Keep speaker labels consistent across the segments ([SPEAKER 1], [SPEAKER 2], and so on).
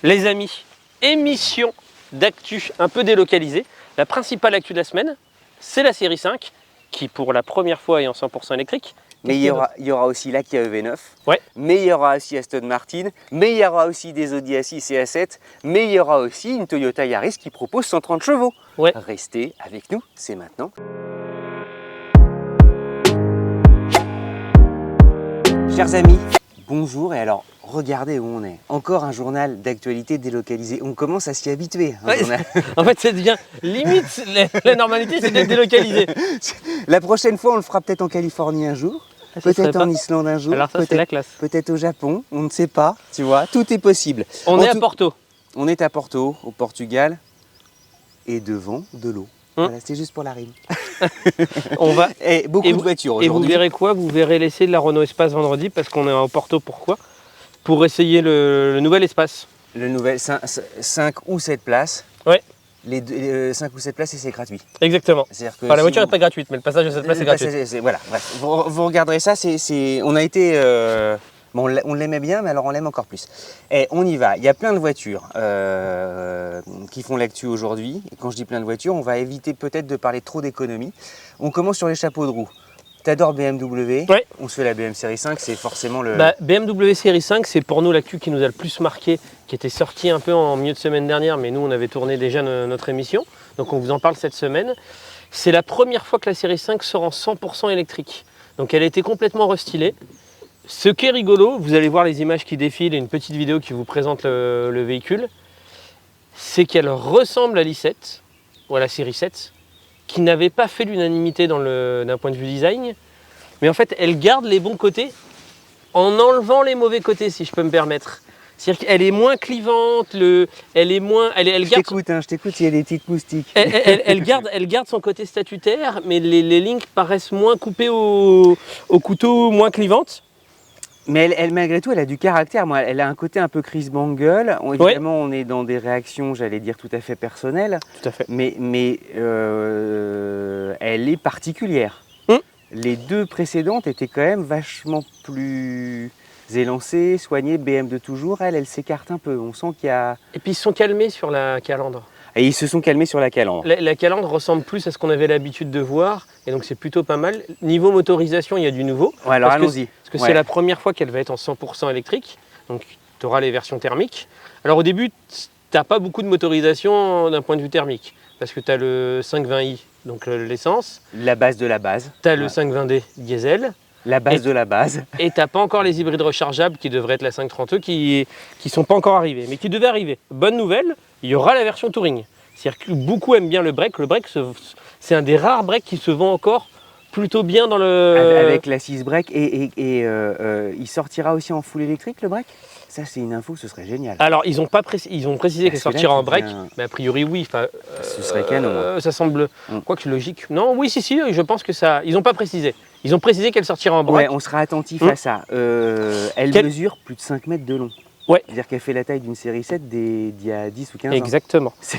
[SPEAKER 1] Les amis, émission d'actu un peu délocalisée. La principale actu de la semaine, c'est la série 5, qui pour la première fois est en 100% électrique.
[SPEAKER 2] Mais il y aura aussi la Kia EV9,
[SPEAKER 1] Ouais.
[SPEAKER 2] Mais il y aura aussi Aston Martin, mais il y aura aussi des Audi A6 et A7, mais il y aura aussi une Toyota Yaris qui propose 130 chevaux.
[SPEAKER 1] Ouais.
[SPEAKER 2] Restez avec nous, c'est maintenant. Chers amis, bonjour et alors regardez où on est. Encore un journal d'actualité délocalisé. On commence à s'y habituer.
[SPEAKER 1] Ouais, en fait, ça devient limite, la normalité, c'est d'être délocalisé.
[SPEAKER 2] La prochaine fois, on le fera peut-être en Californie un jour. Peut-être en Islande un jour,
[SPEAKER 1] Alors ça, c'est la classe.
[SPEAKER 2] Peut-être au Japon, on ne sait pas, tu vois, tout est possible.
[SPEAKER 1] On est à Porto.
[SPEAKER 2] On est à Porto, au Portugal, et devant de l'eau. Voilà, c'était juste pour la rime.
[SPEAKER 1] On va...
[SPEAKER 2] Et beaucoup de voitures aujourd'hui.
[SPEAKER 1] Et vous verrez quoi? Vous verrez l'essai de la Renault Espace vendredi, parce qu'on est à Porto, pourquoi? Pour essayer le nouvel Espace.
[SPEAKER 2] Le nouvel 5 ou 7 places.
[SPEAKER 1] Ouais.
[SPEAKER 2] Les 5 ou 7 places et c'est gratuit.
[SPEAKER 1] Exactement.
[SPEAKER 2] Que
[SPEAKER 1] enfin, la voiture n'est pas gratuite, mais le passage de cette place est gratuit.
[SPEAKER 2] Voilà, bref. Vous regarderez ça, on a été... Bon, on l'aimait bien, mais alors on l'aime encore plus. Et on y va. Il y a plein de voitures qui font l'actu aujourd'hui. Et quand je dis plein de voitures, on va éviter peut-être de parler trop d'économie. On commence sur les chapeaux de roue. T'adores BMW,
[SPEAKER 1] ouais.
[SPEAKER 2] On se fait la BM série 5, c'est forcément le...
[SPEAKER 1] BMW série 5, c'est pour nous l'actu qui nous a le plus marqué, qui était sorti un peu en milieu de semaine dernière, mais nous on avait tourné déjà notre émission, donc on vous en parle cette semaine. C'est la première fois que la série 5 sort en 100% électrique, donc elle a été complètement restylée. Ce qui est rigolo, vous allez voir les images qui défilent et une petite vidéo qui vous présente le véhicule, c'est qu'elle ressemble à l'i7, ou à la série 7, qui n'avait pas fait l'unanimité d'un point de vue design, mais en fait elle garde les bons côtés en enlevant les mauvais côtés, si je peux me permettre. C'est-à-dire qu'elle est moins clivante, elle est moins... Elle garde
[SPEAKER 2] je t'écoute, il y a des petites moustiques.
[SPEAKER 1] Elle garde son côté statutaire, mais les lignes paraissent moins coupées au couteau, moins clivantes.
[SPEAKER 2] Mais elle, malgré tout, elle a du caractère. Moi, elle a un côté un peu Chris Bangle. Évidemment, on est dans des réactions, j'allais dire, tout à fait personnelles.
[SPEAKER 1] Tout à fait.
[SPEAKER 2] Mais elle est particulière. Les deux précédentes étaient quand même vachement plus élancées, soignées, BM de toujours. Elle s'écarte un peu. On sent qu'il y a...
[SPEAKER 1] Et puis ils se sont calmés sur la calandre.
[SPEAKER 2] Et ils se sont calmés sur la calandre.
[SPEAKER 1] La calandre ressemble plus à ce qu'on avait l'habitude de voir, et donc c'est plutôt pas mal. Niveau motorisation, il y a du nouveau.
[SPEAKER 2] Ouais, alors allons-y.
[SPEAKER 1] Parce que c'est la première fois qu'elle va être en 100% électrique, donc tu auras les versions thermiques. Alors au début, tu n'as pas beaucoup de motorisation d'un point de vue thermique, parce que tu as le 520i, donc l'essence.
[SPEAKER 2] La base de la base.
[SPEAKER 1] Tu as le 520D diesel.
[SPEAKER 2] La base de la base.
[SPEAKER 1] Et tu n'as pas encore les hybrides rechargeables qui devraient être la 530e, qui ne sont pas encore arrivés, mais qui devaient arriver. Bonne nouvelle, il y aura la version Touring. C'est-à-dire que beaucoup aiment bien le break. Le break, c'est un des rares breaks qui se vend encore plutôt bien dans le...
[SPEAKER 2] Avec l'assise break. Et il sortira aussi en full électrique, le break? Ça, c'est une info, ce serait génial.
[SPEAKER 1] Alors, ils ont précisé qu'elle sortira en break, mais a priori, oui.
[SPEAKER 2] Ce serait canon.
[SPEAKER 1] Ça semble, quoique logique. Non, oui, si, je pense que ça... Ils n'ont pas précisé. Ils ont précisé qu'elle sortira en break.
[SPEAKER 2] Ouais, on sera attentif à ça. Elle mesure plus de 5 mètres de long.
[SPEAKER 1] Ouais.
[SPEAKER 2] C'est-à-dire qu'elle fait la taille d'une série 7 d'il y a 10 ou 15 ans.
[SPEAKER 1] Exactement.
[SPEAKER 2] C'est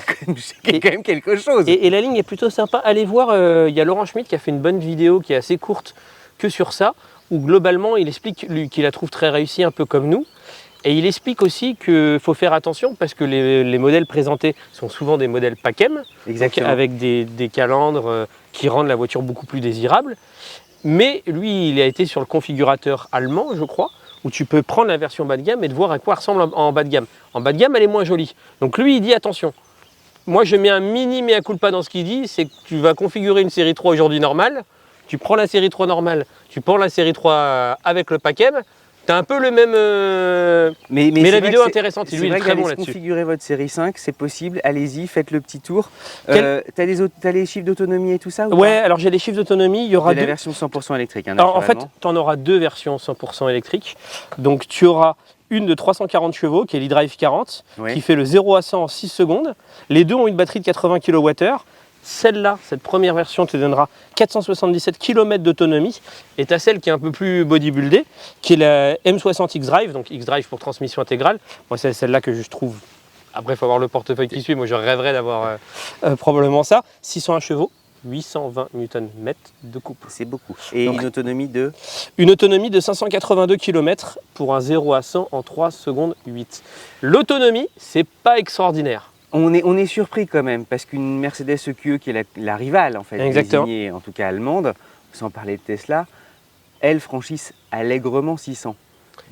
[SPEAKER 2] quand même quelque chose.
[SPEAKER 1] Et la ligne est plutôt sympa. Allez voir, il y a Laurent Schmitt qui a fait une bonne vidéo qui est assez courte que sur ça, où globalement, il explique qu'il la trouve très réussie, un peu comme nous. Et il explique aussi qu'il faut faire attention parce que les modèles présentés sont souvent des modèles PACEM, avec des calandres qui rendent la voiture beaucoup plus désirable. Mais lui, il a été sur le configurateur allemand, je crois, où tu peux prendre la version bas de gamme et de voir à quoi elle ressemble en bas de gamme. En bas de gamme, elle est moins jolie. Donc lui, il dit attention. Moi, je mets un mini mea culpa dans ce qu'il dit, c'est que tu vas configurer une série 3 aujourd'hui normale, tu prends la série 3 normale, tu prends la série 3 avec le PACEM, tu as un peu le même... Mais la vidéo est intéressante, lui, il est très bon là-dessus.
[SPEAKER 2] Configurer votre série 5, c'est possible, allez-y, faites le petit tour. T'as les chiffres d'autonomie et tout ça ou
[SPEAKER 1] ouais, alors j'ai les chiffres d'autonomie, il y aura
[SPEAKER 2] la version 100% électrique. Hein,
[SPEAKER 1] alors, en fait, tu en auras deux versions 100% électriques. Donc tu auras une de 340 chevaux, qui est l'e-Drive 40, qui fait le 0 à 100 en 6 secondes. Les deux ont une batterie de 80 kWh. Celle-là, cette première version, te donnera 477 km d'autonomie. Et tu as celle qui est un peu plus bodybuildée, qui est la M60 X-Drive, donc X-Drive pour transmission intégrale. Moi, c'est celle-là que je trouve... Après, il faut avoir le portefeuille qui suit. Moi, je rêverais d'avoir probablement ça. 601 chevaux. 820 Nm de coupe.
[SPEAKER 2] C'est beaucoup. Et
[SPEAKER 1] Donc,
[SPEAKER 2] une autonomie de...
[SPEAKER 1] Une autonomie de 582 km pour un 0 à 100 en 3 secondes 8. L'autonomie, c'est pas extraordinaire.
[SPEAKER 2] On est surpris quand même, parce qu'une Mercedes EQE, qui est la rivale, en fait,
[SPEAKER 1] Exactement.
[SPEAKER 2] désignée, en tout cas allemande, sans parler de Tesla, elles franchissent allègrement 600.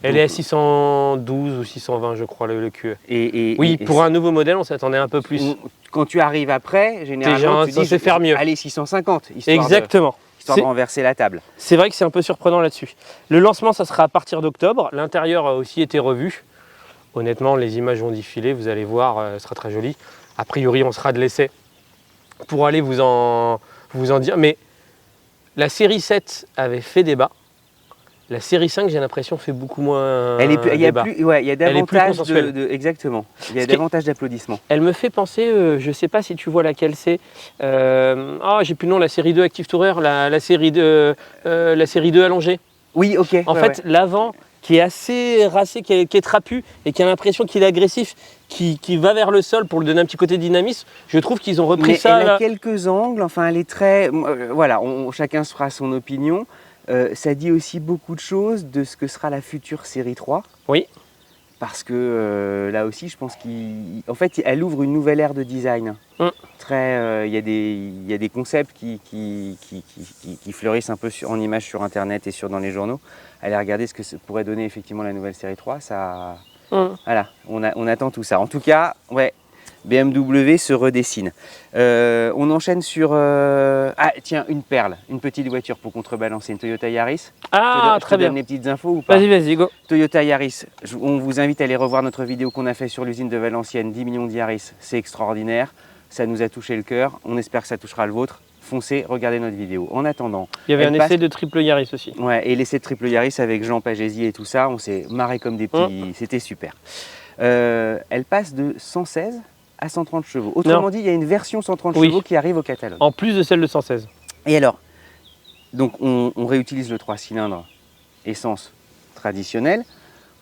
[SPEAKER 1] Elle
[SPEAKER 2] Donc,
[SPEAKER 1] est à 612 ou 620, je crois, le QE. Oui,
[SPEAKER 2] et
[SPEAKER 1] pour un nouveau modèle, on s'attendait un peu plus.
[SPEAKER 2] quand tu arrives après, généralement, tu
[SPEAKER 1] ça
[SPEAKER 2] dis,
[SPEAKER 1] sait faire mieux.
[SPEAKER 2] allez, 650, histoire
[SPEAKER 1] Exactement.
[SPEAKER 2] de renverser la table.
[SPEAKER 1] C'est vrai que c'est un peu surprenant là-dessus. Le lancement, ça sera à partir d'octobre. L'intérieur a aussi été revu. Honnêtement, les images vont défiler, vous allez voir, ce sera très joli. A priori, on sera de l'essai pour aller vous en dire. Mais la série 7 avait fait débat. La série 5, j'ai l'impression, fait beaucoup moins
[SPEAKER 2] Il y a
[SPEAKER 1] débat.
[SPEAKER 2] davantage
[SPEAKER 1] consensuelle.
[SPEAKER 2] exactement. Il y a davantage d'applaudissements.
[SPEAKER 1] Elle me fait penser, je ne sais pas si tu vois laquelle c'est. J'ai plus le nom, la série 2 Active Tourer, la série 2 allongée.
[SPEAKER 2] Oui, ok.
[SPEAKER 1] En fait, l'avant qui est assez racé, qui est trapu et qui a l'impression qu'il est agressif, qui va vers le sol pour lui donner un petit côté dynamisme, je trouve qu'ils ont repris ça.
[SPEAKER 2] Elle a quelques angles, enfin elle est très... voilà, chacun se fera son opinion. Ça dit aussi beaucoup de choses de ce que sera la future série 3.
[SPEAKER 1] Oui.
[SPEAKER 2] Parce que là aussi, je pense qu'en fait, elle ouvre une nouvelle ère de design. Il y a des concepts qui fleurissent un peu en images sur Internet et dans les journaux. Allez regarder ce que pourrait donner effectivement la nouvelle série 3. Voilà, on attend tout ça. En tout cas, ouais, BMW se redessine. On enchaîne sur... tiens, une perle, une petite voiture pour contrebalancer, une Toyota Yaris.
[SPEAKER 1] Ah, très bien.
[SPEAKER 2] Je te donne les petites infos ou pas?
[SPEAKER 1] Vas-y, go.
[SPEAKER 2] Toyota Yaris, on vous invite à aller revoir notre vidéo qu'on a fait sur l'usine de Valenciennes, 10 millions de Yaris. C'est extraordinaire, ça nous a touché le cœur, on espère que ça touchera le vôtre. Foncez, regardez notre vidéo. En attendant...
[SPEAKER 1] Il y avait un essai de triple Yaris aussi.
[SPEAKER 2] Ouais, et l'essai de triple Yaris avec Jean Pagési et tout ça, on s'est marré comme des petits... C'était super. Elle passe de 116 à 130 chevaux. Autrement dit, il y a une version 130 chevaux qui arrive au catalogue.
[SPEAKER 1] En plus de celle de 116.
[SPEAKER 2] Et alors, donc on réutilise le 3 cylindres essence traditionnel.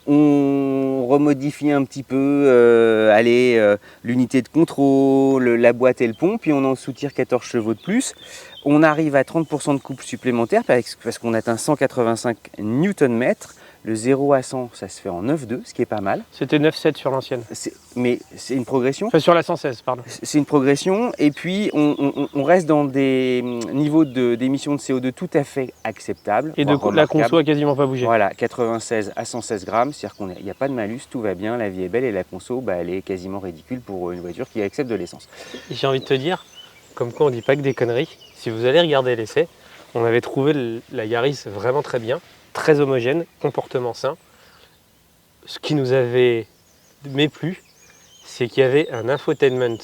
[SPEAKER 2] On remodifie un petit peu l'unité de contrôle, la boîte et le pont, puis on en soutire 14 chevaux de plus. On arrive à 30% de couple supplémentaire parce qu'on atteint 185 Nm. Le 0 à 100, ça se fait en 9,2, ce qui est pas mal.
[SPEAKER 1] C'était 9,7 sur l'ancienne.
[SPEAKER 2] Mais c'est une progression.
[SPEAKER 1] Enfin, sur la 116, pardon.
[SPEAKER 2] C'est une progression. Et puis, on reste dans des niveaux d'émissions de CO2 tout à fait acceptables.
[SPEAKER 1] Et la conso a quasiment pas bougé.
[SPEAKER 2] Voilà, 96 à 116 grammes. C'est-à-dire qu'il n'y a pas de malus, tout va bien, la vie est belle. Et la conso, elle est quasiment ridicule pour une voiture qui accepte de l'essence.
[SPEAKER 1] J'ai envie de te dire, comme quoi on ne dit pas que des conneries. Si vous allez regarder l'essai, on avait trouvé la Yaris vraiment très bien. Très homogène, comportement sain. Ce qui nous avait méplu, c'est qu'il y avait un infotainment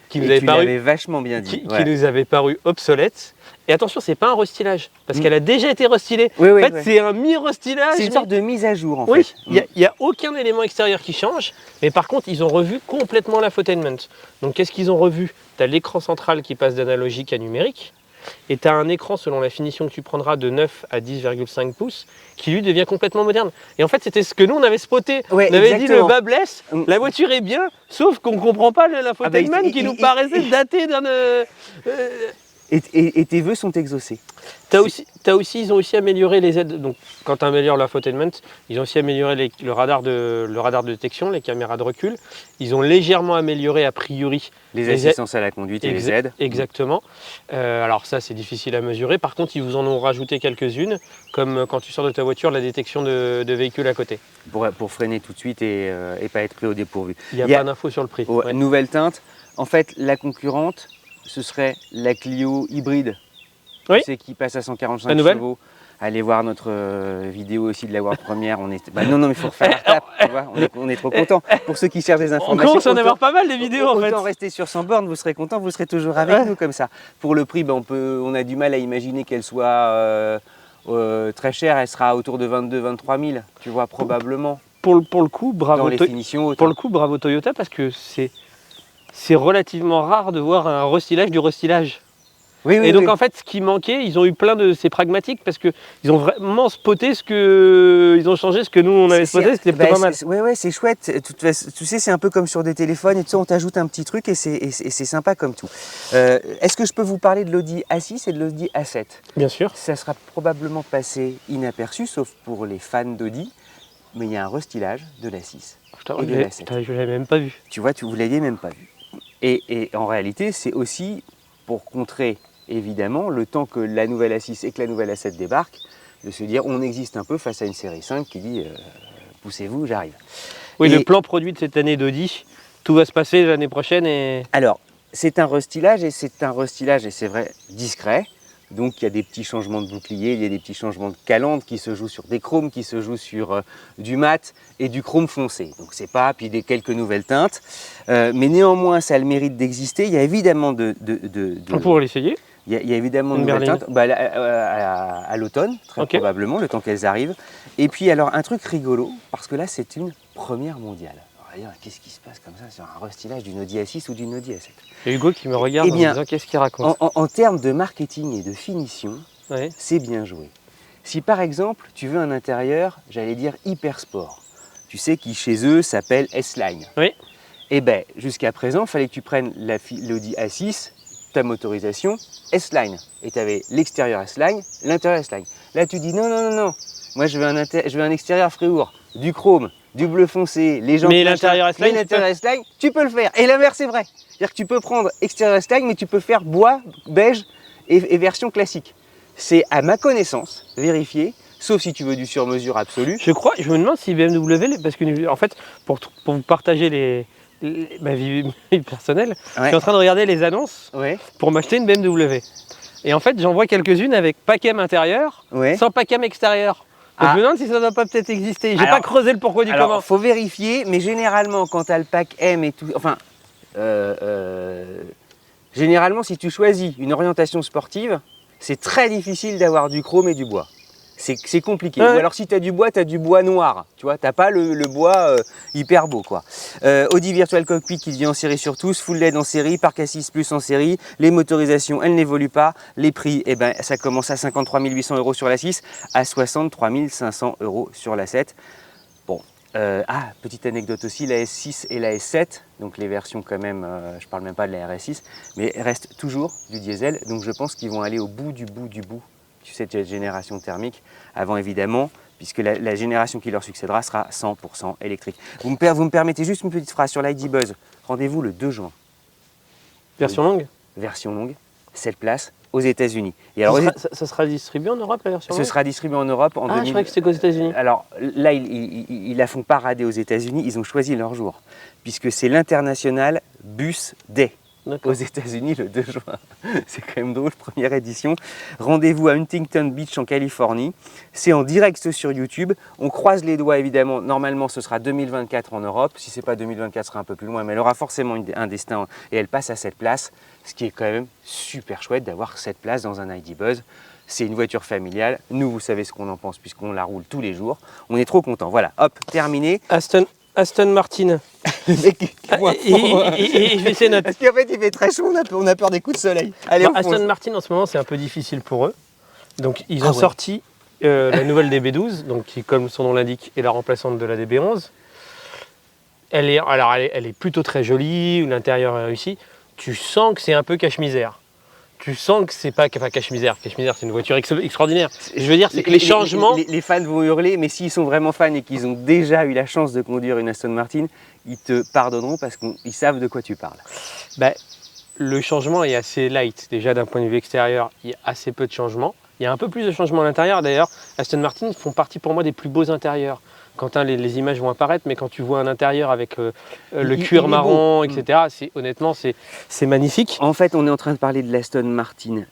[SPEAKER 1] qui nous avait paru
[SPEAKER 2] vachement bien dit.
[SPEAKER 1] Qui nous avait paru obsolète. Et attention, c'est pas un restylage, parce qu'elle a déjà été restylée.
[SPEAKER 2] Oui,
[SPEAKER 1] en fait, c'est un mi-restylage.
[SPEAKER 2] C'est une sorte de mise à jour en
[SPEAKER 1] fait.
[SPEAKER 2] Il
[SPEAKER 1] n'y a aucun élément extérieur qui change, mais par contre, ils ont revu complètement l'infotainment. Donc, qu'est-ce qu'ils ont revu? Tu as l'écran central qui passe d'analogique à numérique. Et tu as un écran, selon la finition que tu prendras, de 9 à 10,5 pouces, qui lui devient complètement moderne. Et en fait, c'était ce que nous, on avait spoté.
[SPEAKER 2] Ouais,
[SPEAKER 1] on avait dit le bas blesse, la voiture est bien, sauf qu'on ne comprend pas l'infotainment qui nous paraissait daté d'un...
[SPEAKER 2] Et tes vœux sont exaucés.
[SPEAKER 1] Ils ont aussi amélioré les aides. Donc, quand tu améliores l'infotainment, ils ont aussi amélioré le radar de détection, les caméras de recul. Ils ont légèrement amélioré, a priori,
[SPEAKER 2] les assistances à la conduite et les aides.
[SPEAKER 1] Exactement. Alors ça, c'est difficile à mesurer. Par contre, ils vous en ont rajouté quelques-unes, comme quand tu sors de ta voiture, la détection de véhicules à côté.
[SPEAKER 2] Pour freiner tout de suite et pas être pris au dépourvu.
[SPEAKER 1] Il n'y a pas d'info sur le prix.
[SPEAKER 2] Nouvelle teinte. En fait, la concurrente, ce serait la Clio hybride.
[SPEAKER 1] Oui.
[SPEAKER 2] Tu sais, qui passe à 145 chevaux. Allez voir notre vidéo aussi de la World Première. Non, mais il faut refaire la tape, tu vois. On est trop contents. Pour ceux qui cherchent des informations.
[SPEAKER 1] On commence à en avoir pas mal des vidéos en fait.
[SPEAKER 2] Autant rester sur 100 bornes, vous serez contents, vous serez toujours avec nous comme ça. Pour le prix, on a du mal à imaginer qu'elle soit très chère. Elle sera autour de 22-23 000, tu vois, probablement.
[SPEAKER 1] Pour le coup, bravo.
[SPEAKER 2] Dans les finitions.
[SPEAKER 1] Pour le coup, bravo Toyota, parce que c'est relativement rare de voir un restylage du restylage.
[SPEAKER 2] Oui, oui,
[SPEAKER 1] Et donc
[SPEAKER 2] oui.
[SPEAKER 1] en fait, ce qui manquait, ils ont eu plein de ces pragmatiques parce que ils ont vraiment spoté ce que ils ont changé ce que nous on avait spoté, c'était plutôt pas mal.
[SPEAKER 2] Ouais, ouais, c'est chouette. Tu sais, c'est un peu comme sur des téléphones et tout ça, on t'ajoute un petit truc et c'est sympa comme tout. Est-ce que je peux vous parler de l'Audi A6 et de l'Audi A7?
[SPEAKER 1] Bien sûr.
[SPEAKER 2] Ça sera probablement passé inaperçu, sauf pour les fans d'Audi, mais il y a un restylage de l'A6
[SPEAKER 1] Putain,
[SPEAKER 2] et de l'A7.
[SPEAKER 1] je l'avais même pas vu.
[SPEAKER 2] Tu vois, vous l'aviez même pas vu. Et en réalité, c'est aussi pour contrer, évidemment, le temps que la nouvelle A6 et que la nouvelle A7 débarquent, de se dire on existe un peu face à une série 5 qui dit poussez-vous, j'arrive.
[SPEAKER 1] Oui,
[SPEAKER 2] Et
[SPEAKER 1] le plan produit de cette année d'Audi, tout va se passer l'année prochaine et
[SPEAKER 2] alors, c'est un restylage et c'est vrai, discret. Donc il y a des petits changements de bouclier, il y a des petits changements de calandre qui se jouent sur des chromes, qui se jouent sur du mat et du chrome foncé. Donc c'est pas, puis quelques nouvelles teintes. Mais néanmoins, ça a le mérite d'exister. Il y a évidemment
[SPEAKER 1] on pourrait l'essayer.
[SPEAKER 2] il y a évidemment de
[SPEAKER 1] Une
[SPEAKER 2] nouvelles
[SPEAKER 1] berline.
[SPEAKER 2] teintes à l'automne, très
[SPEAKER 1] Ok.
[SPEAKER 2] probablement, le temps qu'elles arrivent. Et puis alors un truc rigolo, parce que là c'est une première mondiale. On va dire, qu'est-ce qui se passe comme ça sur un restylage d'une Audi A6 ou d'une Audi A7?
[SPEAKER 1] Il y a Hugo qui me regarde
[SPEAKER 2] Eh bien,
[SPEAKER 1] en disant qu'est-ce qu'il raconte.
[SPEAKER 2] En termes de marketing et de finition,
[SPEAKER 1] Ouais.
[SPEAKER 2] c'est bien joué. Si par exemple tu veux un intérieur, j'allais dire hyper sport, tu sais qui chez eux s'appelle S-Line.
[SPEAKER 1] Oui.
[SPEAKER 2] Eh bien jusqu'à présent, il fallait que tu prennes l'Audi A6, ta motorisation S-Line. Et tu avais l'extérieur S-Line, l'intérieur S-Line. Là tu dis non, non, non, non, moi je veux un extérieur Fréour, du chrome, du bleu foncé, les gens.
[SPEAKER 1] Mais l'intérieur S-Line,
[SPEAKER 2] S-Line, tu peux le faire. Et l'inverse c'est vrai. C'est-à-dire que tu peux prendre extérieur S-Line, mais tu peux faire bois, beige et version classique. C'est à ma connaissance vérifié, sauf si tu veux du sur-mesure absolu.
[SPEAKER 1] Je me demande si BMW, parce que en fait, pour vous partager ma vie personnelle, je suis en train de regarder les annonces
[SPEAKER 2] Ouais,
[SPEAKER 1] pour m'acheter une BMW. Et en fait, j'en vois quelques-unes avec PACAM intérieur,
[SPEAKER 2] ouais.
[SPEAKER 1] sans PACAM extérieur. Donc
[SPEAKER 2] Ah.
[SPEAKER 1] je me demande si ça ne doit pas peut-être exister. J'ai
[SPEAKER 2] Alors-
[SPEAKER 1] pas creusé le pourquoi du
[SPEAKER 2] Alors,
[SPEAKER 1] comment.
[SPEAKER 2] faut vérifier, mais généralement, quand tu as le pack M et tout, enfin, généralement, si tu choisis une orientation sportive, c'est très difficile d'avoir du chrome et du bois. C'est compliqué.
[SPEAKER 1] Ouais.
[SPEAKER 2] Ou alors si tu as du bois noir, tu vois, t'as pas le bois hyper beau quoi. Audi Virtual Cockpit qui devient en série sur tous, Full LED en série, Parc Assist Plus en série, les motorisations elles n'évoluent pas, les prix eh ben, ça commence à 53 800 € sur la 6, à 63 500 € sur la 7. Bon, petite anecdote aussi, la S6 et la S7, donc les versions quand même, je parle même pas de la RS6, mais restent toujours du diesel, donc je pense qu'ils vont aller au bout du bout, tu sais, de cette génération thermique, avant évidemment, puisque la génération qui leur succédera sera 100% électrique. Vous me permettez juste une petite phrase sur l'ID Buzz. Rendez-vous le 2 juin,
[SPEAKER 1] Version longue.
[SPEAKER 2] version longue, 7 places aux États-Unis. Et
[SPEAKER 1] Ça
[SPEAKER 2] alors,
[SPEAKER 1] ça sera distribué en Europe la version
[SPEAKER 2] ce
[SPEAKER 1] longue
[SPEAKER 2] sera distribué en Europe en
[SPEAKER 1] Ah,
[SPEAKER 2] 2000.
[SPEAKER 1] je croyais que c'était qu'aux États-Unis.
[SPEAKER 2] Alors là, ils la font parader aux États-Unis, ils ont choisi leur jour, puisque c'est l'International Bus Day aux
[SPEAKER 1] D'accord.
[SPEAKER 2] États-Unis le 2 juin. C'est quand même drôle, première édition. Rendez-vous à Huntington Beach en Californie. C'est en direct sur YouTube. On croise les doigts évidemment. Normalement, ce sera 2024 en Europe. Si c'est pas 2024, ce sera un peu plus loin, mais elle aura forcément un destin et elle passe à cette place, ce qui est quand même super chouette d'avoir cette place dans un ID Buzz. C'est une voiture familiale. Nous, vous savez ce qu'on en pense puisqu'on la roule tous les jours. On est trop contents. Voilà, hop, terminé.
[SPEAKER 1] Aston Martin.
[SPEAKER 2] Le mec,
[SPEAKER 1] Et je vais essayer notre.
[SPEAKER 2] Parce qu'en fait, il fait très chaud, on a peur des coups de soleil. Allez,
[SPEAKER 1] Bon,
[SPEAKER 2] on fonce.
[SPEAKER 1] Aston Martin en ce moment c'est un peu difficile pour eux. Donc ils ont
[SPEAKER 2] Ah ouais.
[SPEAKER 1] sorti la nouvelle DB12, donc qui comme son nom l'indique est la remplaçante de la DB11. Elle est plutôt très jolie, l'intérieur est réussi. Tu sens que c'est un peu cache-misère. Tu sens que c'est pas cache-misère. Cache-misère c'est une voiture extraordinaire. Je veux dire c'est que les changements.
[SPEAKER 2] Les fans vont hurler, mais s'ils sont vraiment fans et qu'ils ont déjà eu la chance de conduire une Aston Martin, ils te pardonneront parce qu'ils savent de quoi tu parles.
[SPEAKER 1] Ben, le changement est assez light. Déjà d'un point de vue extérieur, il y a assez peu de changements. Il y a un peu plus de changements à l'intérieur. D'ailleurs, Aston Martin font partie pour moi des plus beaux intérieurs. Quentin, les images vont apparaître, mais quand tu vois un intérieur avec le
[SPEAKER 2] Il
[SPEAKER 1] cuir
[SPEAKER 2] est
[SPEAKER 1] marron,
[SPEAKER 2] beau.
[SPEAKER 1] etc., honnêtement, c'est magnifique.
[SPEAKER 2] En fait, on est en train de parler de l'Aston Martin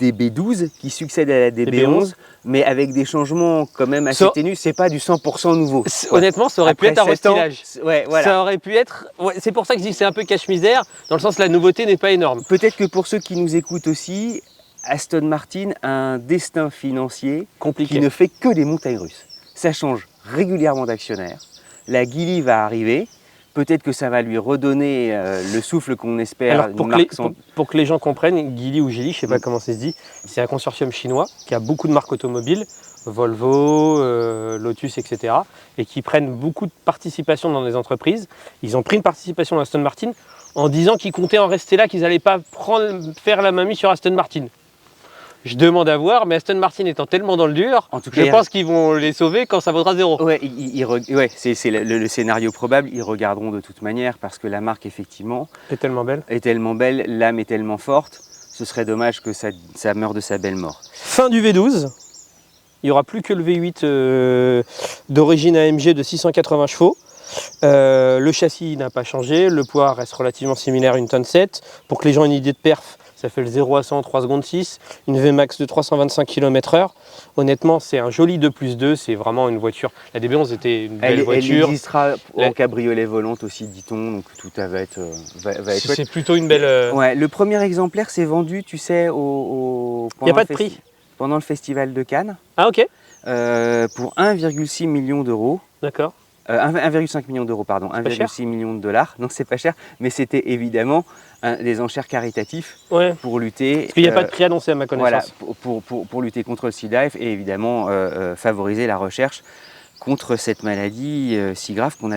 [SPEAKER 2] DB12 qui succède à la DB11, mais avec des changements quand même assez
[SPEAKER 1] Ça-
[SPEAKER 2] ténus. C'est pas du 100% nouveau.
[SPEAKER 1] Honnêtement, ça aurait pu être un
[SPEAKER 2] Après 7 ans,
[SPEAKER 1] restylage.
[SPEAKER 2] ouais, voilà.
[SPEAKER 1] Ça aurait pu être. Ouais, c'est pour ça que je dis que c'est un peu cache-misère, dans le sens que la nouveauté n'est pas énorme.
[SPEAKER 2] Peut-être que pour ceux qui nous écoutent aussi, Aston Martin a un destin financier
[SPEAKER 1] Compliqué.
[SPEAKER 2] qui ne fait que des montagnes russes. Ça change régulièrement d'actionnaire. La Geely va arriver. peut-être que ça va lui redonner le souffle qu'on espère.
[SPEAKER 1] Alors, pour que les gens comprennent, Geely ou Geely, je ne sais pas comment ça se dit, c'est un consortium chinois qui a beaucoup de marques automobiles, Volvo, Lotus, etc. et qui prennent beaucoup de participation dans des entreprises. Ils ont pris une participation dans Aston Martin en disant qu'ils comptaient en rester là, qu'ils n'allaient pas faire la mainmise sur Aston Martin. Je demande à voir, mais Aston Martin étant tellement dans le dur, en tout cas, je pense qu'ils vont les sauver quand ça vaudra zéro.
[SPEAKER 2] Ouais, c'est le scénario probable. Ils regarderont de toute manière parce que la marque, effectivement,
[SPEAKER 1] est tellement belle.
[SPEAKER 2] L'âme est tellement forte. Ce serait dommage que ça meure de sa belle mort.
[SPEAKER 1] Fin du V12. Il n'y aura plus que le V8 d'origine AMG de 680 chevaux. Le châssis n'a pas changé. Le poids reste relativement similaire à une tonne 7. Pour que les gens aient une idée de perf, ça fait le 0 à 100 en 3 secondes 6, une Vmax de 325 km/h. Honnêtement, c'est un joli 2+2, c'est vraiment une voiture. La DB11 était une belle voiture.
[SPEAKER 2] Elle existera en cabriolet volante aussi, dit-on, donc tout va être
[SPEAKER 1] c'est plutôt une belle...
[SPEAKER 2] Ouais, le premier exemplaire s'est vendu, tu sais,
[SPEAKER 1] il n'y a pas de prix.
[SPEAKER 2] Pendant le festival de Cannes.
[SPEAKER 1] Ah ok.
[SPEAKER 2] Pour 1,6 million d'euros.
[SPEAKER 1] D'accord.
[SPEAKER 2] 1,5 million d'euros, pardon, 1,6 million de dollars. Donc c'est pas cher, mais c'était évidemment des enchères caritatifs pour lutter.
[SPEAKER 1] Parce qu'il n'y a pas de prix annoncé à ma connaissance.
[SPEAKER 2] Voilà, pour lutter contre le sida et évidemment favoriser la recherche contre cette maladie si grave à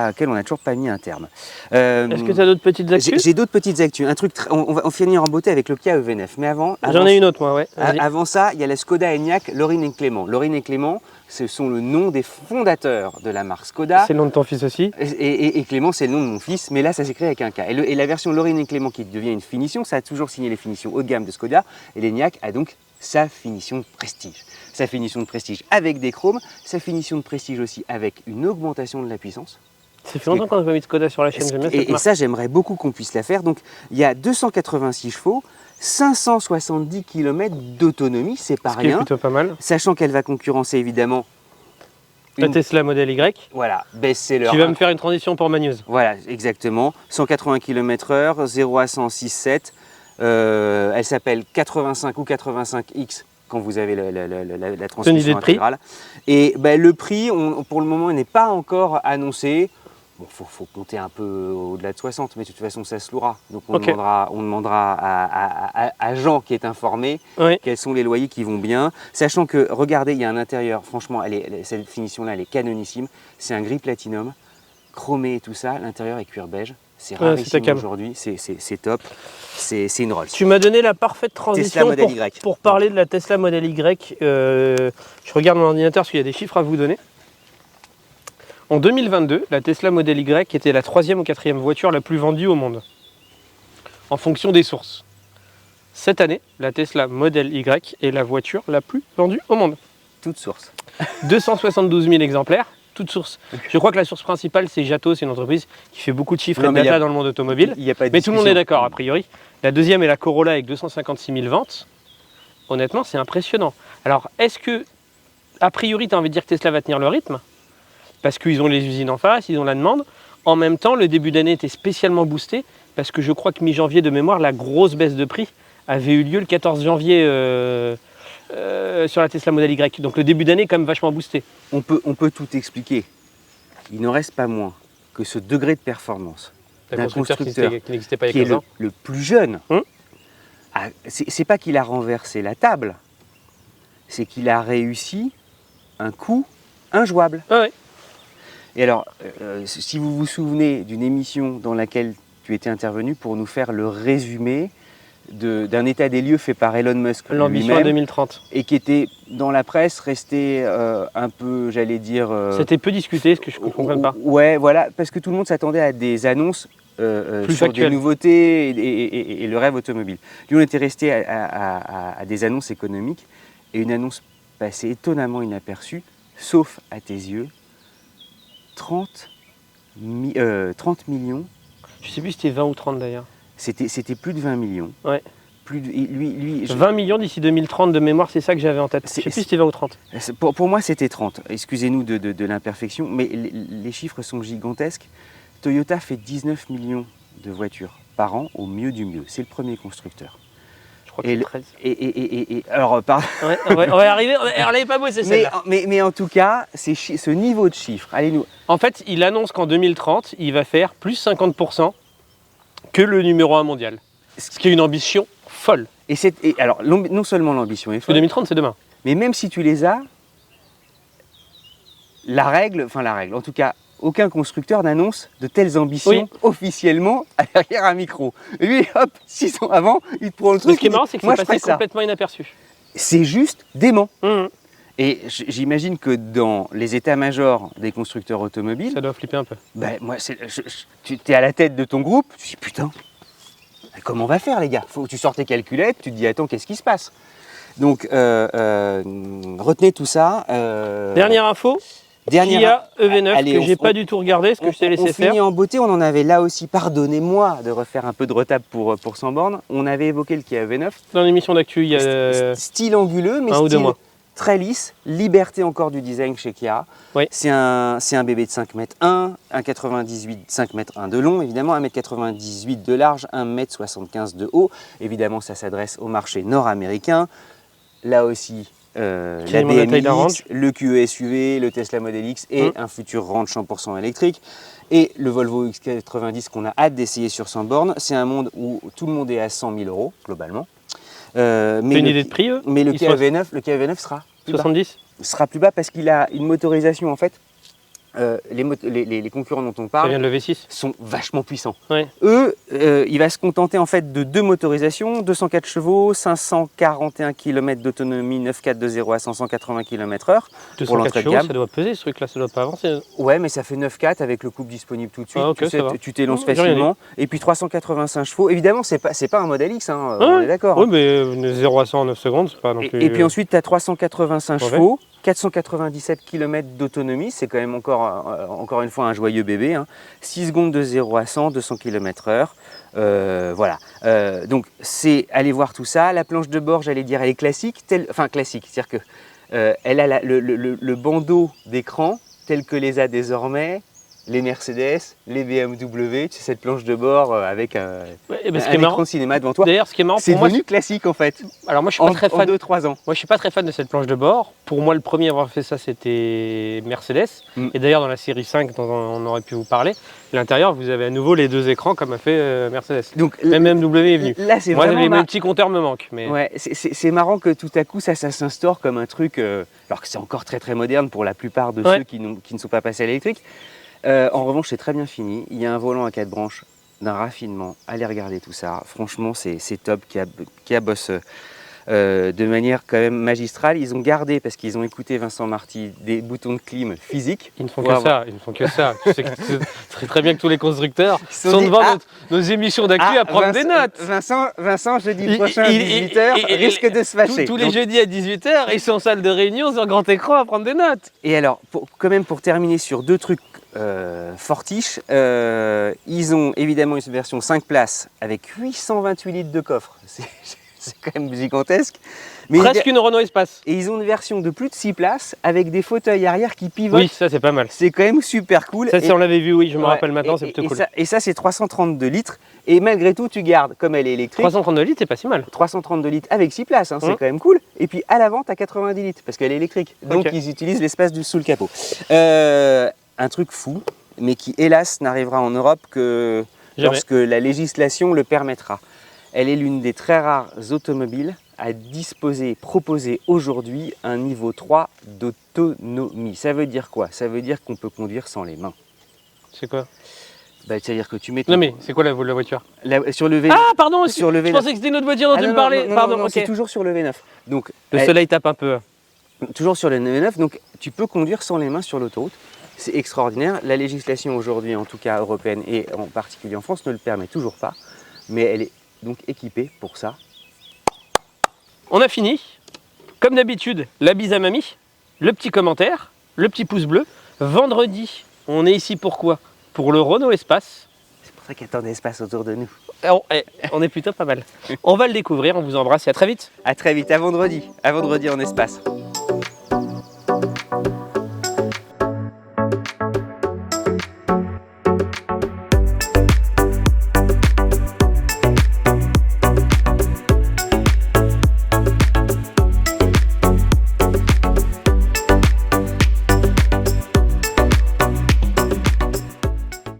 [SPEAKER 2] laquelle on n'a toujours pas mis un terme.
[SPEAKER 1] Est-ce que tu as d'autres petites actus?
[SPEAKER 2] J'ai d'autres petites actus. Un truc, on va finir en beauté avec le Kia EV9. Mais avant
[SPEAKER 1] j'en ai une autre, moi, ouais.
[SPEAKER 2] Avant ça, il y a la Skoda Enyaq, Laurine et Clément. Laurine et Clément, ce sont le nom des fondateurs de la marque Skoda.
[SPEAKER 1] C'est le nom de ton fils aussi.
[SPEAKER 2] Et Clément, c'est le nom de mon fils, mais là, ça s'écrit avec un K. Et la version Laurine et Clément qui devient une finition, ça a toujours signé les finitions haut de gamme de Skoda. Et l'Enyaq a donc sa finition de prestige. Sa finition de prestige avec des chromes, sa finition de prestige aussi avec une augmentation de la puissance.
[SPEAKER 1] Ça fait longtemps qu'on n'a pas mis de Skoda sur la chaîne, j'aime bien cette marque.
[SPEAKER 2] Et ça, j'aimerais beaucoup qu'on puisse la faire. Donc, il y a 286 chevaux, 570 km d'autonomie, c'est pas rien.
[SPEAKER 1] C'est plutôt pas mal.
[SPEAKER 2] Sachant qu'elle va concurrencer évidemment
[SPEAKER 1] la Tesla Model Y.
[SPEAKER 2] Voilà, best-seller.
[SPEAKER 1] Tu vas me faire une transition pour ma news.
[SPEAKER 2] Voilà, exactement. 180 km/h, 0 à 100, 6,7. Elle s'appelle 85 ou 85X quand vous avez la transmission intégrale. Et le prix, pour le moment, n'est pas encore annoncé. Bon, faut compter un peu au-delà de 60, mais de toute façon, ça se louera. Donc on demandera à Jean qui est informé quels sont les loyers qui vont bien. Sachant que, regardez, il y a un intérieur, franchement, cette finition-là, elle est canonissime. C'est un gris platinum, chromé et tout ça. L'intérieur est cuir beige. C'est rarissime aujourd'hui, c'est top, c'est une Rolls.
[SPEAKER 1] Tu m'as donné la parfaite transition pour parler de la Tesla Model Y. Je regarde mon ordinateur parce qu'il y a des chiffres à vous donner. En 2022, la Tesla Model Y était la 3e ou 4e voiture la plus vendue au monde, en fonction des sources. Cette année, la Tesla Model Y est la voiture la plus vendue au monde.
[SPEAKER 2] Toute source.
[SPEAKER 1] 272 000 exemplaires. Toute source. Je crois que la source principale, c'est Jato, c'est une entreprise qui fait beaucoup de chiffres et de data dans le monde automobile. Mais tout le monde est d'accord, a priori. La deuxième est la Corolla avec 256 000 ventes. Honnêtement, c'est impressionnant. Alors, est-ce que, a priori, tu as envie de dire que Tesla va tenir le rythme? Parce qu'ils ont les usines en face, ils ont la demande. En même temps, le début d'année était spécialement boosté parce que je crois que mi-janvier, de mémoire, la grosse baisse de prix avait eu lieu le 14 janvier sur la Tesla Model Y. Donc le début d'année est quand même vachement boosté.
[SPEAKER 2] On peut tout expliquer. Il n'en reste pas moins que ce degré de performance d'un constructeur
[SPEAKER 1] qui n'existait pas il
[SPEAKER 2] y a 15 ans, le plus jeune, c'est pas qu'il a renversé la table, c'est qu'il a réussi un coup injouable.
[SPEAKER 1] Ah ouais.
[SPEAKER 2] Et alors, si vous vous souvenez d'une émission dans laquelle tu étais intervenu pour nous faire le résumé d'un état des lieux fait par Elon Musk
[SPEAKER 1] l'ambition à 2030
[SPEAKER 2] et qui était dans la presse resté un peu, j'allais dire...
[SPEAKER 1] C'était peu discuté, ce que je ne comprends pas.
[SPEAKER 2] Ouais, voilà, parce que tout le monde s'attendait à des annonces sur des nouveautés et le rêve automobile. Lui, on était resté à des annonces économiques et une annonce passée étonnamment inaperçue, sauf à tes yeux, 30 millions.
[SPEAKER 1] Je ne sais plus si c'était 20 ou 30 d'ailleurs.
[SPEAKER 2] C'était plus de 20 millions.
[SPEAKER 1] Ouais.
[SPEAKER 2] Lui,
[SPEAKER 1] 20 millions d'ici 2030 de mémoire, c'est ça que j'avais en tête. Je ne sais plus si c'était 20 ou 30.
[SPEAKER 2] Pour moi, c'était 30. Excusez-nous de l'imperfection, mais les chiffres sont gigantesques. Toyota fait 19 millions de voitures par an au mieux du mieux. C'est le premier constructeur.
[SPEAKER 1] crois que c'est 13.
[SPEAKER 2] Alors,
[SPEAKER 1] Ouais, on va y arriver. On l'avait pas bossé celle-là.
[SPEAKER 2] mais en tout cas, ce niveau de chiffre, allez-nous.
[SPEAKER 1] En fait, il annonce qu'en 2030, il va faire plus 50% que le numéro 1 mondial. Ce qui est une ambition folle.
[SPEAKER 2] Alors, non seulement l'ambition est
[SPEAKER 1] Parce que
[SPEAKER 2] folle,
[SPEAKER 1] 2030, c'est demain.
[SPEAKER 2] mais même si tu les as, la règle, en tout cas, aucun constructeur n'annonce de telles ambitions officiellement derrière un micro. Et lui, hop, 6 ans avant, il te prend le truc.
[SPEAKER 1] Mais ce qui est marrant, c'est que
[SPEAKER 2] moi,
[SPEAKER 1] c'est
[SPEAKER 2] je ferai
[SPEAKER 1] passé
[SPEAKER 2] ça.
[SPEAKER 1] complètement inaperçu.
[SPEAKER 2] C'est juste dément.
[SPEAKER 1] Mmh.
[SPEAKER 2] Et j'imagine que dans les états-majors des constructeurs automobiles,
[SPEAKER 1] Ça doit flipper un peu.
[SPEAKER 2] ben, moi, tu es à la tête de ton groupe, tu te dis putain, comment on va faire les gars? Faut que tu sortes tes calculettes, tu te dis attends, qu'est-ce qui se passe? Donc retenez tout ça.
[SPEAKER 1] Dernière info, Kia EV9
[SPEAKER 2] allez,
[SPEAKER 1] que j'ai pas du tout regardé, ce que je t'ai laissé
[SPEAKER 2] on finit
[SPEAKER 1] faire.
[SPEAKER 2] en beauté, on en avait là aussi, pardonnez-moi de refaire un peu de retable pour 100 bornes. On avait évoqué le Kia EV9.
[SPEAKER 1] Dans l'émission d'actu, il y a
[SPEAKER 2] Style anguleux, mais
[SPEAKER 1] un ou 2
[SPEAKER 2] style
[SPEAKER 1] mois.
[SPEAKER 2] très lisse, liberté encore du design chez Kia.
[SPEAKER 1] Oui.
[SPEAKER 2] C'est un bébé de 5 m 1, 1,98 5 m 1 de long, évidemment 1,98 m de large, 1,75 m de haut. Évidemment, ça s'adresse au marché nord-américain. Là aussi, la
[SPEAKER 1] Quasiment la taille d'un
[SPEAKER 2] BMX,
[SPEAKER 1] Range.
[SPEAKER 2] le QE SUV, le Tesla Model X et un futur Range 100% électrique. Et le Volvo X90 qu'on a hâte d'essayer sur 100 bornes. C'est un monde où tout le monde est à 100 000 € globalement.
[SPEAKER 1] T'as une idée de prix, eux?
[SPEAKER 2] Mais le
[SPEAKER 1] Ils
[SPEAKER 2] Kia
[SPEAKER 1] sont
[SPEAKER 2] EV9 sera plus bas.
[SPEAKER 1] 70?
[SPEAKER 2] Sera plus bas parce qu'il a une motorisation en fait. Les concurrents dont on
[SPEAKER 1] Ça
[SPEAKER 2] parle
[SPEAKER 1] vient de le V6.
[SPEAKER 2] sont vachement puissants.
[SPEAKER 1] Ouais.
[SPEAKER 2] Eux, il va se contenter en fait de 2 motorisations, 204 chevaux, 541 km d'autonomie, 9,4 de 0 à 180 km/h.
[SPEAKER 1] 204 chevaux,
[SPEAKER 2] gamme.
[SPEAKER 1] ça doit peser ce truc-là, ça doit pas avancer.
[SPEAKER 2] Ouais, mais ça fait 9,4 avec le couple disponible tout de suite.
[SPEAKER 1] Ah, ok,
[SPEAKER 2] tu sais,
[SPEAKER 1] ça va.
[SPEAKER 2] tu t'élances
[SPEAKER 1] J'ai rien
[SPEAKER 2] facilement. Et puis 385 chevaux. Évidemment, c'est pas un Model X, hein,
[SPEAKER 1] Ah
[SPEAKER 2] on
[SPEAKER 1] ouais.
[SPEAKER 2] est d'accord.
[SPEAKER 1] Oui, mais 0 à 100 en 9 secondes, c'est pas non plus.
[SPEAKER 2] Et puis ensuite, tu as 385
[SPEAKER 1] mauvais.
[SPEAKER 2] chevaux, 497 km d'autonomie, c'est quand même encore une fois un joyeux bébé. Hein. 6 secondes de 0 à 100, 200 km/h. Voilà. Donc, c'est aller voir tout ça. La planche de bord, j'allais dire, elle est classique. Enfin, classique, c'est-à-dire que elle a le bandeau d'écran tel que les a désormais les Mercedes, les BMW, tu sais, cette planche de bord avec un écran cinéma devant toi.
[SPEAKER 1] D'ailleurs, ce qui est marrant
[SPEAKER 2] C'est
[SPEAKER 1] pour moi,
[SPEAKER 2] devenu classique en fait.
[SPEAKER 1] alors moi je suis pas très fan.
[SPEAKER 2] En 2-3 ans.
[SPEAKER 1] Moi je suis pas très fan de cette planche de bord. Pour moi, le premier à avoir fait ça, c'était Mercedes. Et d'ailleurs, dans la série 5, dont on aurait pu vous parler, à l'intérieur, vous avez à nouveau les 2 écrans comme a fait Mercedes.
[SPEAKER 2] Donc,
[SPEAKER 1] même BMW est venu.
[SPEAKER 2] Là, c'est
[SPEAKER 1] moi,
[SPEAKER 2] vraiment
[SPEAKER 1] les petits compteurs me manquent. Mais...
[SPEAKER 2] Ouais, c'est marrant que tout à coup, ça s'instaure comme un truc, alors que c'est encore très très moderne pour la plupart de ceux qui ne sont pas passés à l'électrique. En revanche, c'est très bien fini. Il y a un volant à 4 branches d'un raffinement. Allez regarder tout ça. Franchement, c'est top. Kia bosse de manière quand même magistrale. Ils ont gardé, parce qu'ils ont écouté Vincent Marty, des boutons de clim physiques.
[SPEAKER 1] Ils ne font que ça. Ils ne font que ça. Tu sais très très bien que tous les constructeurs sont devant nos émissions d'actu à prendre des notes.
[SPEAKER 2] Vincent, jeudi prochain à 18h, risque de se fâcher.
[SPEAKER 1] Tous les jeudis à 18h, ils sont en salle de réunion sur grand écran à prendre des notes.
[SPEAKER 2] Et alors, pour terminer sur 2 trucs fortiche, ils ont évidemment une version 5 places avec 828 litres de coffre, c'est quand même gigantesque. Mais
[SPEAKER 1] presque une Renault Espace.
[SPEAKER 2] Et ils ont une version de plus de 6 places avec des fauteuils arrière qui pivotent.
[SPEAKER 1] Oui, ça c'est pas mal.
[SPEAKER 2] C'est quand même super cool.
[SPEAKER 1] Ça, on l'avait vu, oui, je me rappelle maintenant, c'est plutôt cool.
[SPEAKER 2] Et ça c'est 332 litres. Et malgré tout, tu gardes, comme elle est électrique.
[SPEAKER 1] 332 litres, c'est pas si mal.
[SPEAKER 2] 332 litres avec 6 places, hein, c'est quand même cool. Et puis à l'avant, tu as 90 litres parce qu'elle est électrique. Donc ils utilisent l'espace sous le capot. Un truc fou, mais qui hélas n'arrivera en Europe que lorsque la législation le permettra. Elle est l'une des très rares automobiles à proposer aujourd'hui un niveau 3 d'autonomie. Ça veut dire quoi? Ça veut dire qu'on peut conduire sans les mains.
[SPEAKER 1] C'est quoi?
[SPEAKER 2] C'est-à-dire que tu mets
[SPEAKER 1] Non mais c'est quoi la voiture?
[SPEAKER 2] Sur le V9.
[SPEAKER 1] Ah pardon,
[SPEAKER 2] sur le V9.
[SPEAKER 1] Je pensais que c'était une autre voiture dont tu me parlais.
[SPEAKER 2] Non, c'est toujours sur le V9. Donc,
[SPEAKER 1] le soleil tape un peu.
[SPEAKER 2] Toujours sur le V9, donc tu peux conduire sans les mains sur l'autoroute. C'est extraordinaire. La législation aujourd'hui, en tout cas européenne et en particulier en France, ne le permet toujours pas. Mais elle est donc équipée pour ça.
[SPEAKER 1] On a fini. Comme d'habitude, la bise à mamie, le petit commentaire, le petit pouce bleu. Vendredi, on est ici pourquoi? Pour le Renault Espace.
[SPEAKER 2] C'est pour ça qu'il y a tant d'espace autour de nous.
[SPEAKER 1] On est plutôt pas mal. On va le découvrir, on vous embrasse et à très vite.
[SPEAKER 2] À très vite, à vendredi en espace.